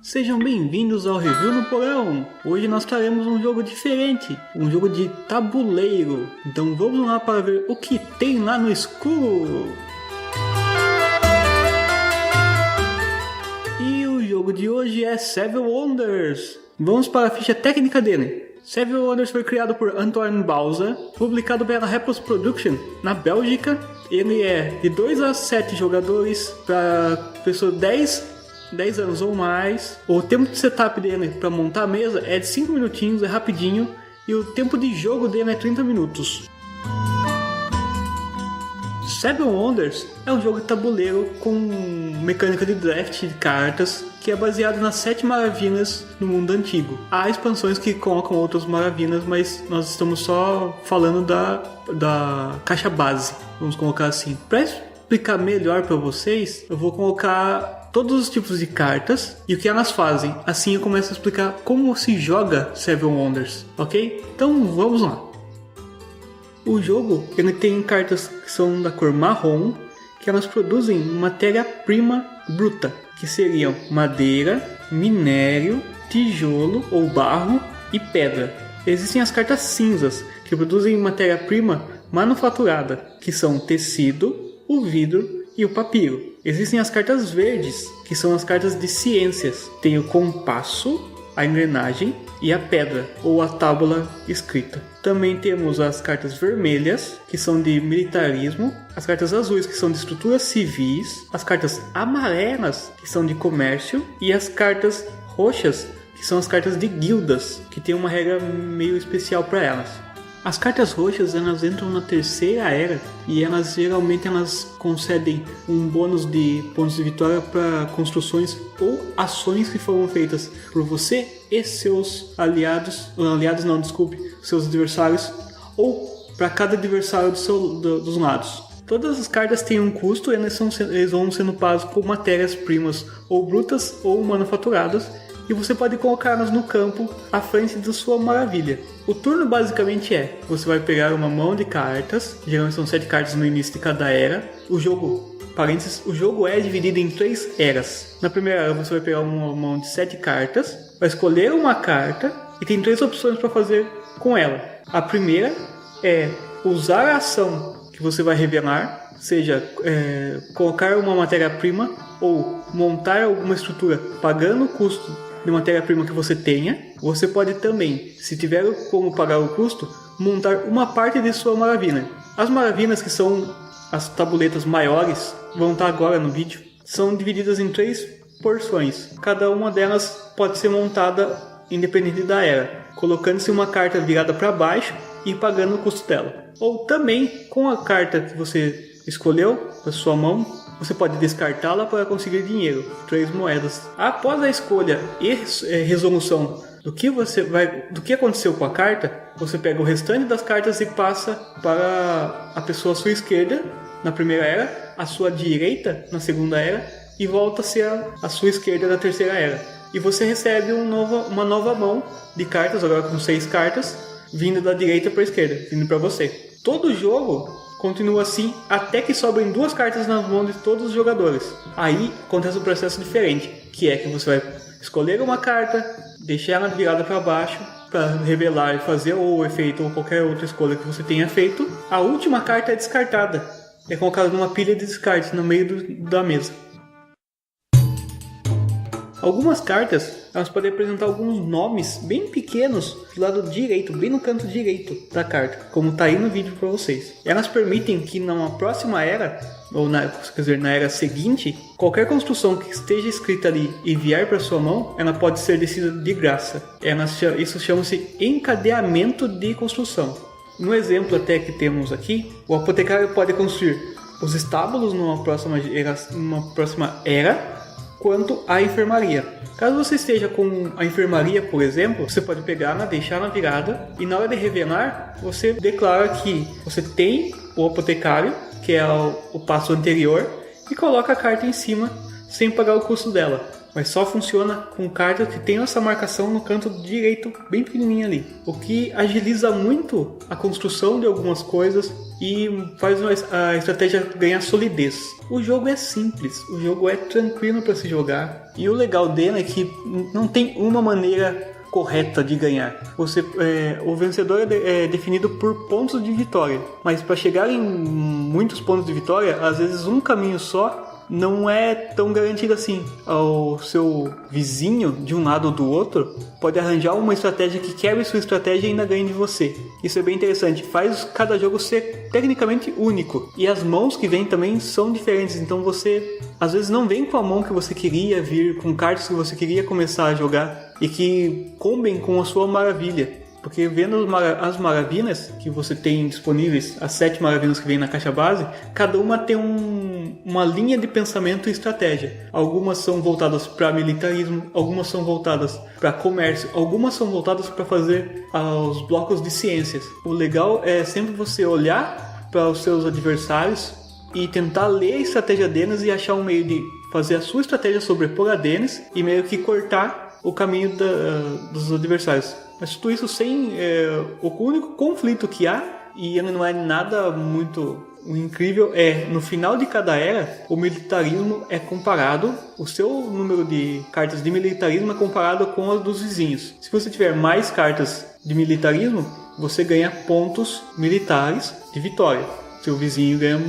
Sejam bem-vindos ao Review no Porão. Hoje nós traremos um jogo diferente, um jogo de tabuleiro. Então vamos lá para ver o que tem lá no escuro. E o jogo de hoje é Seven Wonders. Vamos para a ficha técnica dele. Seven Wonders foi criado por Antoine Bauza, publicado pela Repos Production na Bélgica. Ele é de 2 a 7 jogadores para pessoa 10 anos ou mais. O tempo de setup dele para montar a mesa é de 5 minutinhos, é rapidinho. E o tempo de jogo dele é 30 minutos. Seven Wonders é um jogo de tabuleiro com mecânica de draft de cartas, que é baseado nas 7 maravilhas do mundo antigo. Há expansões que colocam outras maravilhas, mas nós estamos só falando da caixa base, vamos colocar assim. Para explicar melhor para vocês, eu vou colocar todos os tipos de cartas e o que elas fazem. Assim eu começo a explicar como se joga Seven Wonders, ok? Então vamos lá. O jogo ele tem cartas que são da cor marrom, que elas produzem matéria-prima bruta, que seriam madeira, minério, tijolo ou barro e pedra. Existem as cartas cinzas, que produzem matéria-prima manufaturada, que são tecido, o vidro e o papiro. Existem as cartas verdes, que são as cartas de ciências. Tem o compasso, a engrenagem e a pedra, ou a tábula escrita. Também temos as cartas vermelhas, que são de militarismo, as cartas azuis, que são de estruturas civis, as cartas amarelas, que são de comércio, e as cartas roxas, que são as cartas de guildas, que tem uma regra meio especial para elas. As cartas roxas elas entram na terceira era e elas geralmente concedem um bônus de pontos de vitória para construções ou ações que foram feitas por você e seus seus adversários, ou para cada adversário dos lados. Todas as cartas têm um custo e eles vão sendo pagos com matérias-primas ou brutas ou manufaturadas, e você pode colocá-las no campo à frente da sua maravilha. O turno basicamente você vai pegar uma mão de cartas, geralmente são 7 cartas no início de cada era. O jogo é dividido em 3 eras. Na primeira era você vai pegar uma mão de 7 cartas, vai escolher uma carta e tem 3 opções para fazer com ela. A primeira é usar a ação que você vai revelar, seja colocar uma matéria-prima ou montar alguma estrutura pagando o custo de matéria-prima que você tenha. Você pode também, se tiver como pagar o custo, montar uma parte de sua maravilha. As maravilhas, que são as tabuletas maiores, vão estar agora no vídeo, são divididas em 3 porções. Cada uma delas pode ser montada independente da era, colocando-se uma carta virada para baixo e pagando o custo dela. Ou também, com a carta que você escolheu da sua mão, você pode descartá-la para conseguir dinheiro, 3 moedas. Após a escolha e resolução do que aconteceu com a carta, você pega o restante das cartas e passa para a pessoa à sua esquerda na primeira era, à sua direita na segunda era e volta a ser a sua esquerda na terceira era. E você recebe uma nova mão de cartas, agora com 6 cartas, vindo da direita para a esquerda, vindo para você. Todo o jogo continua assim até que sobrem 2 cartas nas mãos de todos os jogadores. Aí acontece um processo diferente, que é que você vai escolher uma carta, deixar ela virada para baixo para revelar e fazer o efeito ou qualquer outra escolha que você tenha feito. A última carta é descartada, é colocada numa pilha de descarte no meio da mesa. Algumas cartas elas podem apresentar alguns nomes bem pequenos do lado direito, bem no canto direito da carta, como está aí no vídeo para vocês. Elas permitem que na próxima era, ou na era seguinte, qualquer construção que esteja escrita ali e vier para sua mão, ela pode ser descida de graça. Isso chama-se encadeamento de construção. No exemplo até que temos aqui, o apotecário pode construir os estábulos numa próxima era, quanto à enfermaria. Caso você esteja com a enfermaria, por exemplo, você pode deixar na virada e na hora de revelar, você declara que você tem o apotecário, que é o passo anterior, e coloca a carta em cima sem pagar o custo dela. Mas só funciona com cartas que tem essa marcação no canto direito, bem pequenininha ali. O que agiliza muito a construção de algumas coisas e faz a estratégia ganhar solidez. O jogo é simples, o jogo é tranquilo para se jogar E o legal dele é que não tem uma maneira correta de ganhar. O vencedor é definido por pontos de vitória, mas para chegar em muitos pontos de vitória, às vezes um caminho só não é tão garantido assim. O seu vizinho, de um lado ou do outro, pode arranjar uma estratégia que quebre sua estratégia e ainda ganhe de você. Isso é bem interessante, faz cada jogo ser tecnicamente único. E as mãos que vêm também são diferentes, então você às vezes não vem com a mão que você queria vir, com cartas que você queria começar a jogar e que combem com a sua maravilha. Porque vendo as maravilhas que você tem disponíveis, as 7 maravilhas que vem na caixa base, cada uma tem uma linha de pensamento e estratégia. Algumas são voltadas para militarismo, algumas são voltadas para comércio, algumas são voltadas para fazer os blocos de ciências. O legal é sempre você olhar para os seus adversários e tentar ler a estratégia deles e achar um meio de fazer a sua estratégia sobrepor a deles e meio que cortar o caminho dos adversários. Mas tudo isso sem o único conflito que há, e ele não é nada muito incrível, no final de cada era, o militarismo é comparado, o seu número de cartas de militarismo é comparado com os dos vizinhos. Se você tiver mais cartas de militarismo, você ganha pontos militares de vitória. Seu vizinho ganha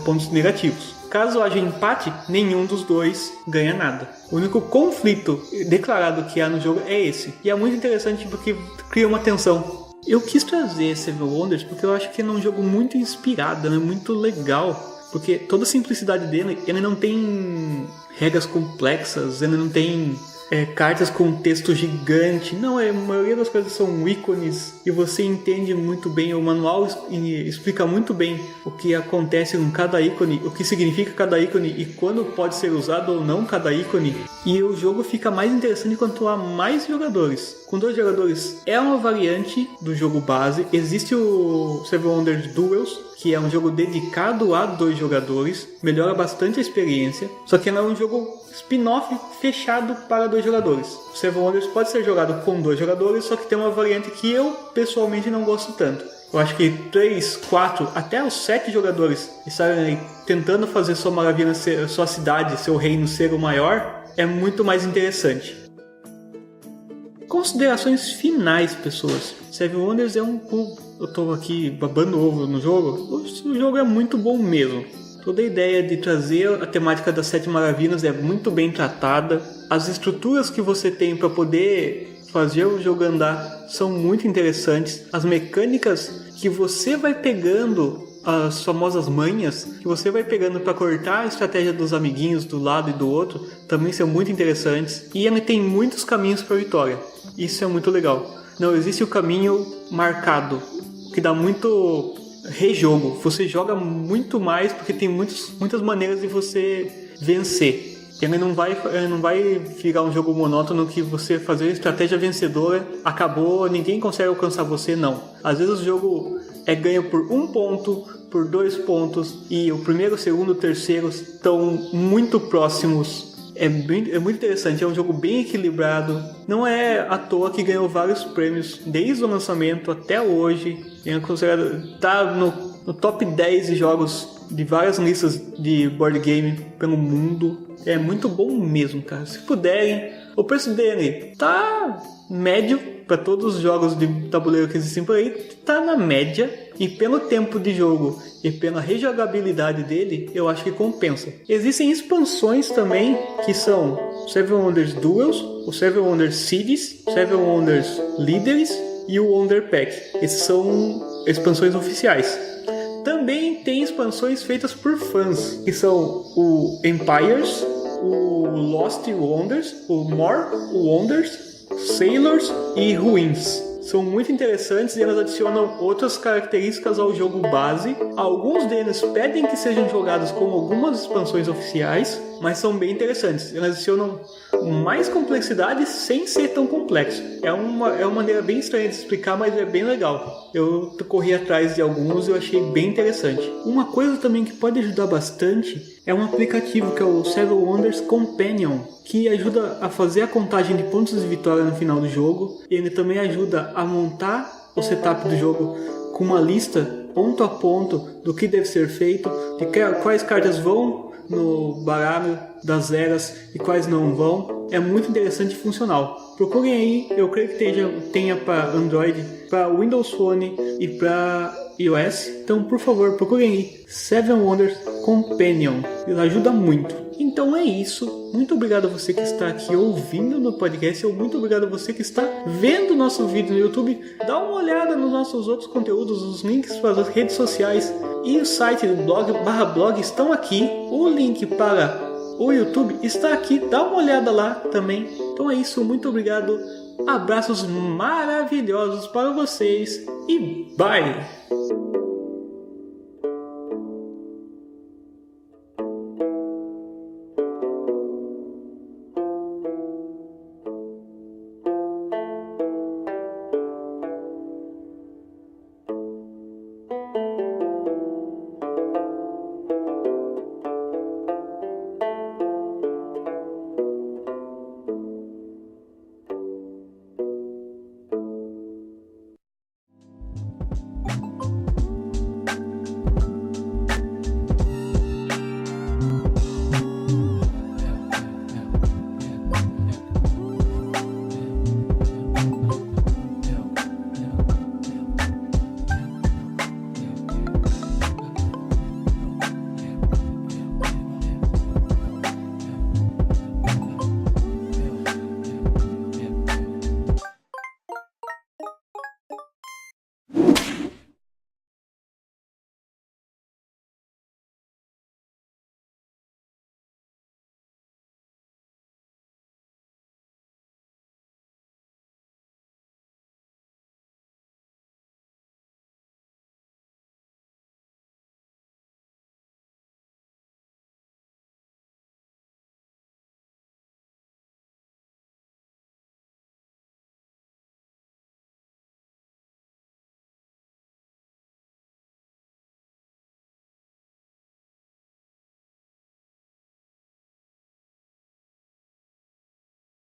pontos negativos. Caso haja empate, nenhum dos dois ganha nada. O único conflito declarado que há no jogo é esse. E é muito interessante porque cria uma tensão. Eu quis trazer Seven Wonders porque eu acho que é um jogo muito inspirado, né? Muito legal. Porque toda a simplicidade dele, ele não tem regras complexas, ele não tem cartas com texto gigante. Não, a maioria das coisas são ícones e você entende muito bem. O manual explica muito bem o que acontece com cada ícone, o que significa cada ícone e quando pode ser usado ou não cada ícone. E o jogo fica mais interessante quanto há mais jogadores. Com 2 jogadores é uma variante do jogo base. Existe o Seven Wonders Duels, que é um jogo dedicado a 2 jogadores, melhora bastante a experiência, só que não é um jogo spin-off fechado para 2 jogadores. O Seven Wonders pode ser jogado com 2 jogadores, só que tem uma variante que eu pessoalmente não gosto tanto. Eu acho que 3, 4, até os 7 jogadores estarem tentando fazer sua maravilha, sua cidade, seu reino ser o maior, é muito mais interessante. Considerações finais, pessoas. Seven Wonders eu tô aqui babando ovo no jogo. O jogo é muito bom mesmo. Toda a ideia de trazer a temática das 7 maravilhas é muito bem tratada. As estruturas que você tem para poder fazer o jogo andar são muito interessantes. As mecânicas que você vai pegando, as famosas manhas, que você vai pegando para cortar a estratégia dos amiguinhos do lado e do outro, também são muito interessantes. E ele tem muitos caminhos para a vitória. Isso é muito legal. Não existe o caminho marcado, que dá muito rejogo. Você joga muito mais porque tem muitas maneiras de você vencer. Ele não vai ficar um jogo monótono que você fazer estratégia vencedora, acabou, ninguém consegue alcançar você, não. Às vezes o jogo é ganho por 1 ponto, por 2 pontos, e o primeiro, o segundo, o terceiro estão muito próximos. É muito interessante, é um jogo bem equilibrado. Não é à toa que ganhou vários prêmios desde o lançamento até hoje. É considerado, tá no top 10 de jogos de várias listas de board game pelo mundo. É muito bom mesmo, cara. Se puderem, o preço dele tá médio para todos os jogos de tabuleiro que existem por aí, tá na média. E pelo tempo de jogo e pela rejogabilidade dele, eu acho que compensa. Existem expansões também, que são Seven Wonders Duels, o Seven Wonders Cities, Seven Wonders Leaders e o Wonder Pack. Esses são expansões oficiais. Também tem expansões feitas por fãs, que são o Empires, o Lost Wonders, o More Wonders, Sailors e Ruins. São muito interessantes e elas adicionam outras características ao jogo base. Alguns deles pedem que sejam jogados com algumas expansões oficiais, mas são bem interessantes. Elas adicionam mais complexidade sem ser tão complexo. É uma maneira bem estranha de explicar, mas é bem legal. Eu corri atrás de alguns e eu achei bem interessante. Uma coisa também que pode ajudar bastante é um aplicativo que é o Seven Wonders Companion, que ajuda a fazer a contagem de pontos de vitória no final do jogo. Ele também ajuda a montar o setup do jogo com uma lista ponto a ponto do que deve ser feito, de quais cartas vão no baralho das eras e quais não vão. É muito interessante e funcional. Procurem aí, eu creio que tenha para Android, para Windows Phone e para iOS. Então, por favor, procurem aí Seven Wonders Companion. Ele ajuda muito. Então é isso. Muito obrigado a você que está aqui ouvindo no podcast. Ou muito obrigado a você que está vendo o nosso vídeo no YouTube. Dá uma olhada nos nossos outros conteúdos, os links para as redes sociais e o site do blog estão aqui. O link para o YouTube está aqui. Dá uma olhada lá também. Então é isso. Muito obrigado. Abraços maravilhosos para vocês e bye!